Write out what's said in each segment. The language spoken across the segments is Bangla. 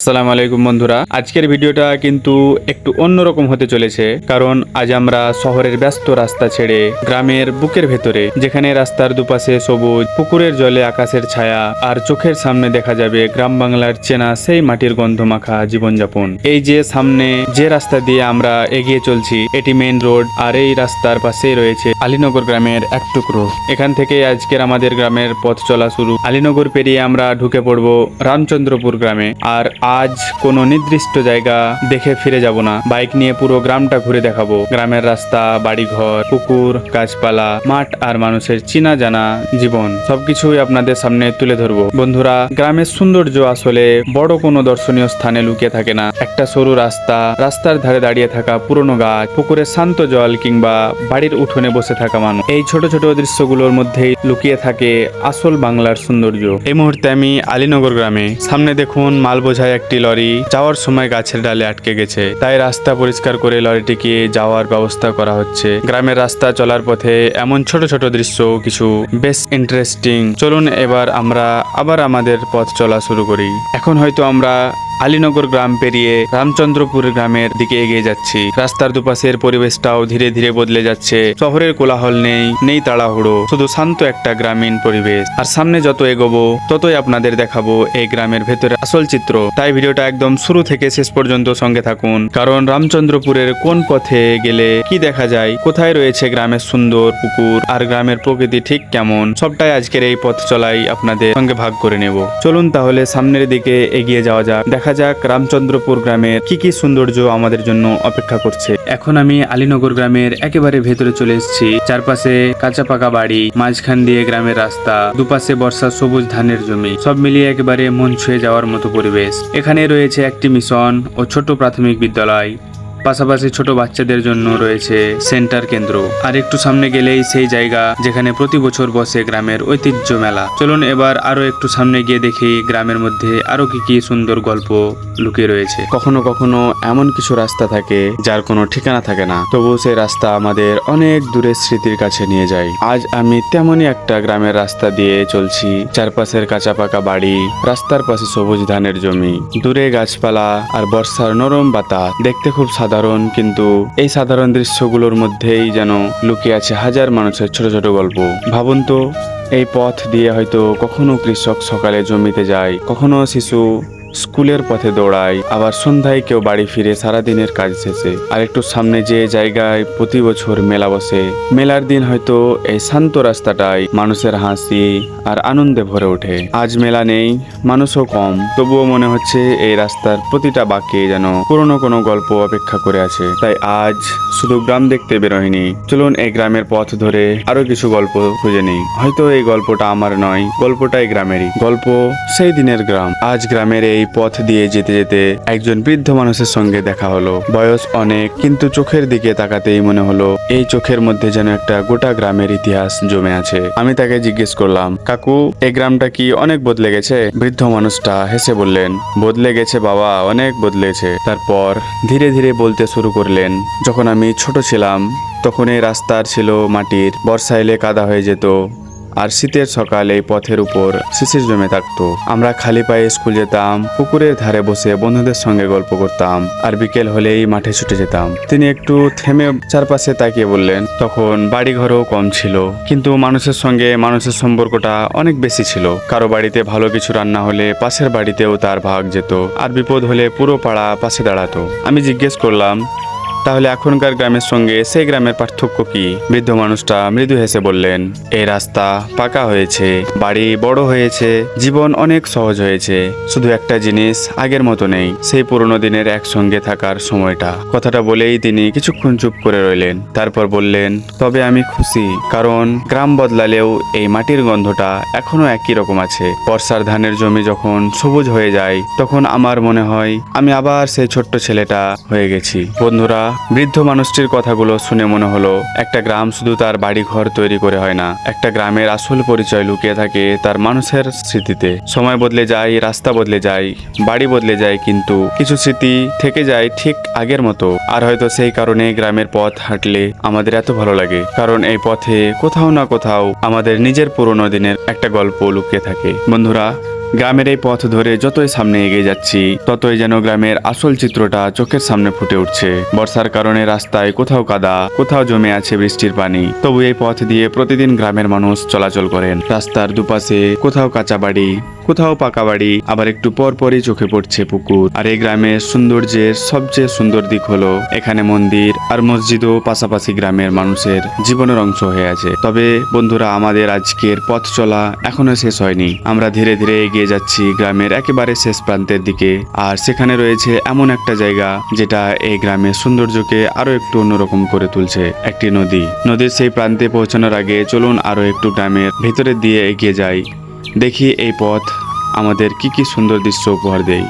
আসসালামু আলাইকুম বন্ধুরা, আজকের ভিডিওটা কিন্তু একটু অন্যরকম হতে চলেছে। কারণ আজ আমরা শহরের ব্যস্ত রাস্তা ছেড়ে গ্রামের বুকের ভেতরে, যেখানে রাস্তার দুপাশে সবুজ, পুকুরের জলে আকাশের ছায়া, আর চোখের সামনে দেখা যাবে গ্রাম বাংলার চেনা সেই মাটির গন্ধ মাখা জীবনযাপন। এই যে সামনে যে রাস্তা দিয়ে আমরা এগিয়ে চলছি, এটি মেইন রোড, আর এই রাস্তার পাশেই রয়েছে আলীনগর গ্রামের এক টুকরো। এখান থেকে আজকের আমাদের গ্রামের পথ চলা শুরু। আলীনগর পেরিয়ে আমরা ঢুকে পড়বো রামচন্দ্রপুর গ্রামে। আর আজ কোনো নির্দিষ্ট জায়গা দেখে ফিরে যাব না, বাইক নিয়ে পুরো গ্রামটা ঘুরে দেখাবো। গ্রামের রাস্তা, বাড়িঘর, পুকুর, গাছপালা, মাঠ আর মানুষের চিনা জানা জীবন সবকিছুই আপনাদের সামনে তুলে ধরবো। বন্ধুরা, গ্রামের সৌন্দর্য আসলে বড় কোনো দর্শনীয় স্থানে লুকিয়ে থাকে না। একটা সরু রাস্তা, রাস্তার ধারে দাঁড়িয়ে থাকা পুরনো গাছ, পুকুরের শান্ত জল, কিংবা বাড়ির উঠোনে বসে থাকা মানুষ, এই ছোট ছোট দৃশ্যগুলোর মধ্যেই লুকিয়ে থাকে আসল বাংলার সৌন্দর্য। এই মুহূর্তে আমি আলীনগর গ্রামে। সামনে দেখুন মাল বোঝায় একটি লরি যাওয়ার সময় গাছের ডালে আটকে গেছে, তাই রাস্তা পরিষ্কার করে লরিটিকে যাওয়ার ব্যবস্থা করা হচ্ছে। গ্রামের রাস্তা চলার পথে এমন ছোট ছোট দৃশ্য কিছু বেশ ইন্টারেস্টিং। চলুন এবার আমরা আবার আমাদের পথ চলা শুরু করি। এখন হয়তো আমরা আলীনগর গ্রাম পেরিয়ে রামচন্দ্রপুর গ্রামের দিকে এগিয়ে যাচ্ছি। রাস্তার দুপাশের পরিবেশটাও ধীরে ধীরে বদলে যাচ্ছে। শহরের কোলাহল নেই তাড়াহুড়ো, শুধু শান্ত একটা গ্রামীণ পরিবেশ। আর সামনে যত এগোবো ততই আপনাদের দেখাবো এই গ্রামের ভেতরে আসল চিত্র। তাই ভিডিওটা একদম শুরু থেকে শেষ পর্যন্ত সঙ্গে থাকুন। কারণ রামচন্দ্রপুরের কোন পথে গেলে কি দেখা যায়, কোথায় রয়েছে গ্রামের সুন্দর পুকুর, আর গ্রামের প্রকৃতি ঠিক কেমন, সবটাই আজকের এই পথ চলাই আপনাদের সঙ্গে ভাগ করে নেব। চলুন তাহলে সামনের দিকে এগিয়ে যাওয়া যাক। দেখা যাক রামচন্দ্রপুর গ্রামের কি কি সৌন্দর্য আমাদের জন্য অপেক্ষা করছে। এখন আমি আলীনগর গ্রামের একেবারে ভেতরে চলে এসেছি। চারপাশে কাঁচা পাকা বাড়ি, মাঝখান দিয়ে গ্রামের রাস্তা, দুপাশে বর্ষা সবুজ ধানের জমি, সব মিলিয়ে একেবারে মন ছুঁয়ে যাওয়ার মতো পরিবেশ। এখানে রয়েছে একটি মিশন ও ছোট প্রাথমিক বিদ্যালয়, পাশাপাশি ছোট বাচ্চাদের জন্য রয়েছে সেন্টার কেন্দ্র। আর একটু সামনে গেলেই সেই জায়গা যেখানে প্রতি বছর বসে গ্রামের ঐতিহ্য মেলা। চলুন এবার আরো একটু সামনে গিয়ে দেখি গ্রামের মধ্যে আরো কি কি সুন্দর গল্প লুকিয়ে রয়েছে। কখনো কখনো এমন কিছু রাস্তা থাকে যার কোনো ঠিকানা থাকে না, তবু সেই রাস্তা আমাদের অনেক দূরের স্মৃতির কাছে নিয়ে যায়। আজ আমি তেমনই একটা গ্রামের রাস্তা দিয়ে চলছি। চারপাশের কাঁচা পাকা বাড়ি, রাস্তার পাশে সবুজ ধানের জমি, দূরে গাছপালা আর বর্ষার নরম বাতাস। দেখতে খুব সাধারণ, কিন্তু এই সাধারণ দৃশ্যগুলোর মধ্যেই যেন লুকিয়ে আছে হাজার মানুষের ছোট ছোট গল্প। ভাবুন তো, এই পথ দিয়ে হয়তো কখনো কৃষক সকালে জমিতে যায়, কখনো শিশু স্কুলের পথে দৌড়ায়, আবার সন্ধ্যায় কেউ বাড়ি ফিরে সারাদিনের কাজ শেষে। আর একটু সামনে যে জায়গায় প্রতি বছর মেলা বসে, মেলার দিন হয়তো এই শান্ত রাস্তাটাই মানুষের হাসি আর আনন্দে ভরে ওঠে। আজ মেলা নেই, মানুষও কম, তবুও মনে হচ্ছে এই রাস্তার প্রতিটা বাঁকে যেন পুরনো কোনো গল্প অপেক্ষা করে আছে। তাই আজ শুধু গ্রাম দেখতে বেরোয়নি, চলুন এই গ্রামের পথ ধরে আরো কিছু গল্প খুঁজে নেই। হয়তো এই গল্পটা আমার নয়, গল্পটাই গ্রামেরই গল্প, সেই দিনের গ্রাম। আজ গ্রামের এই পথ দিয়ে যেতে যেতে একজন বৃদ্ধ মানুষের সঙ্গে দেখা হলো। বয়স অনেক, কিন্তু চোখের দিকে তাকাতেই মনে হলো এই চোখের মধ্যে যেন একটা গোটা গ্রামের ইতিহাস জমে আছে। আমি তাকে জিজ্ঞেস করলাম, কাকু, এই গ্রামটা কি অনেক বদলে গেছে? বৃদ্ধ মানুষটা হেসে বললেন, বদলে গেছে বাবা, অনেক বদলেছে। তারপর ধীরে ধীরে বলতে শুরু করলেন, যখন আমি ছোট ছিলাম তখন এই রাস্তার ছিল মাটির, বর্ষা এলে কাদা হয়ে যেত, আর শীতের সকালে এই পথের উপর শিশির জমে থাকতো। আমরা খালি পায়ে স্কুল যেতাম, পুকুরের ধারে বসে বন্ধুদের সঙ্গে গল্প করতাম, আর বিকেল হলেই মাঠে ছুটে যেতাম। তিনি একটু থেমে চারপাশে তাকিয়ে বললেন, তখন বাড়িঘরও কম ছিল, কিন্তু মানুষের সঙ্গে মানুষের সম্পর্কটা অনেক বেশি ছিল। কারো বাড়িতে ভালো কিছু রান্না হলে পাশের বাড়িতেও তার ভাগ যেত, আর বিপদ হলে পুরো পাড়া পাশে দাঁড়াতো। আমি জিজ্ঞেস করলাম, তাহলে এখনকার গ্রামের সঙ্গে সেই গ্রামের পার্থক্য কি? বৃদ্ধ মানুষটা মৃদু হেসে বললেন, এই রাস্তা পাকা হয়েছে, বাড়ি বড় হয়েছে, জীবন অনেক সহজ হয়েছে, শুধু একটা জিনিস আগের মতো নেই, সেই পুরোনো দিনের একসঙ্গে থাকার সময়টা। কথাটা বলেই তিনি কিছুক্ষণ চুপ করে রইলেন, তারপর বললেন, তবে আমি খুশি, কারণ গ্রাম বদলালেও এই মাটির গন্ধটা এখনো একই রকম আছে। বর্ষার ধানের জমি যখন সবুজ হয়ে যায়, তখন আমার মনে হয় আমি আবার সেই ছোট্ট ছেলেটা হয়ে গেছি। বন্ধুরা, বৃদ্ধ মানুষটির কথাগুলো শুনে মনে হলো একটা গ্রাম শুধু তার বাড়ি ঘর তৈরি করে হয় না, একটা গ্রামের আসল পরিচয় লুকিয়ে থাকে তার মানুষের স্মৃতিতে। সময় বদলে যায়, রাস্তা বদলে যায়, বাড়ি বদলে যায়, কিন্তু কিছু স্মৃতি থেকে যায় ঠিক আগের মতো। আর হয়তো সেই কারণে গ্রামের পথ হাঁটলে আমাদের এত ভালো লাগে, কারণ এই পথে কোথাও না কোথাও আমাদের নিজের পুরোনো দিনের একটা গল্প লুকিয়ে থাকে। বন্ধুরা, গ্রামের এই পথ ধরে যতই সামনে এগিয়ে যাচ্ছি ততই যেন গ্রামের আসল চিত্রটা চোখের সামনে ফুটে উঠছে। বর্ষার কারণে রাস্তায় কোথাও কাদা, কোথাও জমে আছে বৃষ্টির পানি, তবু এই পথ দিয়ে প্রতিদিন গ্রামের মানুষ চলাচল করেন। রাস্তার দুপাশে কোথাও কাঁচা বাড়ি, কোথাও পাকা বাড়ি, আবার একটু পর পরই চোখে পড়ছে পুকুর। আর এই গ্রামের সৌন্দর্যের সবচেয়ে সুন্দর দিক হলো এখানে মন্দির আর মসজিদও পাশাপাশি গ্রামের মানুষের জীবনের অংশ হয়ে আছে। তবে বন্ধুরা, আমাদের আজকের পথ চলা এখনো শেষ হয়নি। আমরা ধীরে ধীরে এগিয়ে যাচ্ছি গ্রামের একেবারে শেষ প্রান্তের দিকে। আর সেখানে রয়েছে এমন একটা জায়গা যেটা এই গ্রামের সৌন্দর্যকে আরো একটু অন্যরকম করে তুলছে, একটি নদী। নদীর সেই প্রান্তে পৌঁছানোর আগে চলুন আরো একটু গ্রামের ভেতরের দিয়ে এগিয়ে যাই, দেখি এই পথ আমাদের কি কি সুন্দর দৃশ্য উপহার দেয়।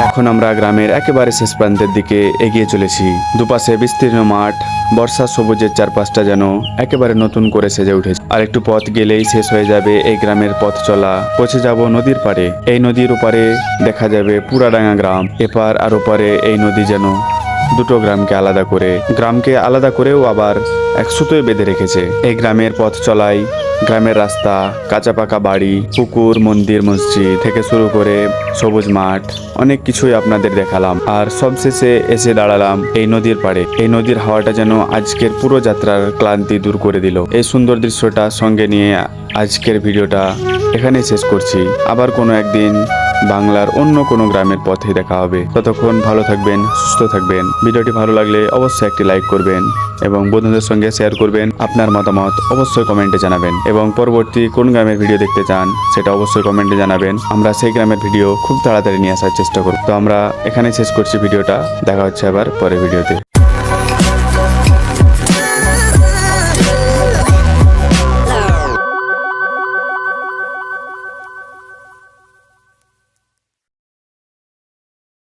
এখন আমরা গ্রামের একেবারে শেষ প্রান্তের দিকে এগিয়ে চলেছি। দুপাশে বিস্তীর্ণ মাঠ, বর্ষার সবুজের চারপাশটা যেন একেবারে নতুন করে সেজে উঠেছে। আর একটু পথ গেলেই শেষ হয়ে যাবে এই গ্রামের পথ চলা। পৌঁছে যাব নদীর পাড়ে। এই নদীর ওপারে দেখা যাবে পুরাডাঙ্গা গ্রাম। এপার আর ওপারে এই নদী যেন দুটো গ্রামকে আলাদা করেও আবার এক সুতোয় বেঁধে রেখেছে। এই গ্রামের পথ চলাই গ্রামের রাস্তা, কাঁচা পাকা বাড়ি, পুকুর, মন্দির, মসজিদ থেকে শুরু করে সবুজ মাঠ, অনেক কিছুই আপনাদের দেখালাম। আর সবশেষে এসে দাঁড়ালাম এই নদীর পাড়ে। এই নদীর হাওয়াটা যেন আজকের পুরো যাত্রার ক্লান্তি দূর করে দিল। এই সুন্দর দৃশ্যটা সঙ্গে নিয়ে আজকের ভিডিওটা এখানেই শেষ করছি। আবার কোনো একদিন বাংলার অন্য কোনো গ্রামের পথে দেখা হবে। ততক্ষণ ভালো থাকবেন, সুস্থ থাকবেন। ভিডিওটি ভালো লাগলে অবশ্যই একটি লাইক করবেন এবং বন্ধুদের সঙ্গে শেয়ার করবেন। আপনার মতামত অবশ্যই কমেন্টে জানাবেন এবং পরবর্তী কোন গ্রামের ভিডিও দেখতে চান সেটা অবশ্যই কমেন্টে জানাবেন। আমরা সেই গ্রামের ভিডিও খুব তাড়াতাড়ি নিয়ে আসার চেষ্টা করব। তো আমরা এখানে শেষ করছি ভিডিওটা। দেখা হচ্ছে আবার পরের ভিডিওতে।